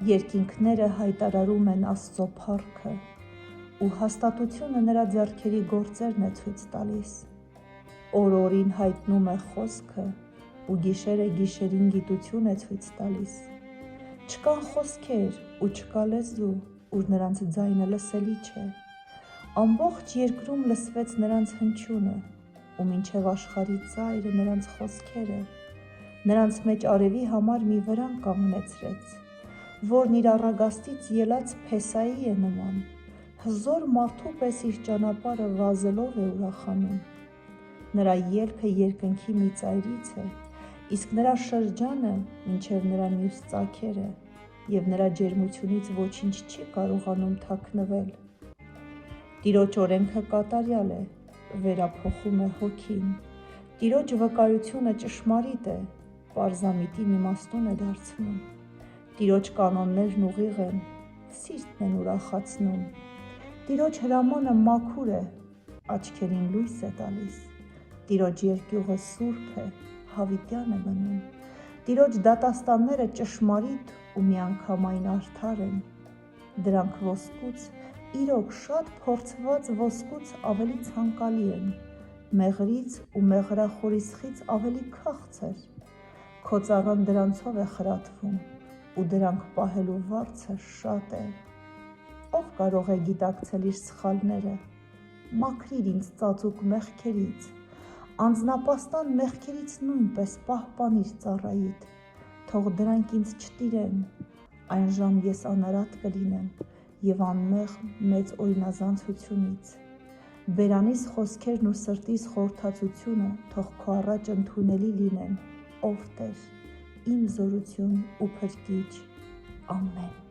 Երկինքները հայտարարում են Աստծո փառքը, ու հաստատությունը նրա ձեռքերի գործերն է ցույց տալիս։ Օր-օրին հայտնում է խոսքը, ու գիշերը գիշերին գիտություն է ցույց տալիս։ Չկան խոսքեր ու չկա լեզու, ուր նրանց ձայնը լսելի չէ։ Ամբողջ երկրում լսվեց նրանց հնչյունը, ու մինչև աշխարհի ծայրը նրանց խոսքերը։ Նրանց մեջ արևի համար մի վրան կանգնեցրեց, որն իր առագաստից ելած Փեսայի է նման, հզոր մարդու պես իր ճանապարհը վազելով է ուրախանում։ Նրա ելքը երկնքի մի ծայրից է, իսկ նրա շրջանը մինչև նրա մյուս ծագերը, և նրա ջերմությունից ոչինչ չի կարողանում թաքնվել։ Տիրոջ օրենքը կատարյալ է, վերափոխում է հոգին։ Տիրոջ վկայությունը ճշմարիտ է, պարզամիտին իմաստուն է դարձնում։ Տիրոջ կանոններն ուղիղ են, սիրտն են ուրախացնում։ Տիրոջ հրամանը մաքուր է, աչքերին լույս է տալիս։ Տիրոջ երկյուղը սուրբ է, հավիտյան է մնում։ Տիրոջ դատաստանները ճշմարիտ ու միանգամայն արդար են։ Դրանք ոսկուց, իրոք շատ փորձված ոսկուց ավելի ցանկալի են, մեղրից ու մեղրախորիսխից ավելի քաղցր։ Քո ծառան դրանցով է խրատվում, ու դրանք պահելու վարձը շատ է։ Ով կարող է գիտակցել իր սխալները։ Մաքրիր ինձ ծածուկ մեղքերից, անձնապաստան մեղքերից նույնպես պահպանիր ծառայիդ, թող դրանք ինձ չտիրեն, այն ժամ ես անարատ կլինեմ և անմեղ մեծ օրինազանցությունից։ Բերանիս խոսքերն ու սրտիս խորհրդածությունը թող քո առաջ ընդունելի լինեն, ով Տեր, իմ զորություն ու փրկիչ։ Ամեն։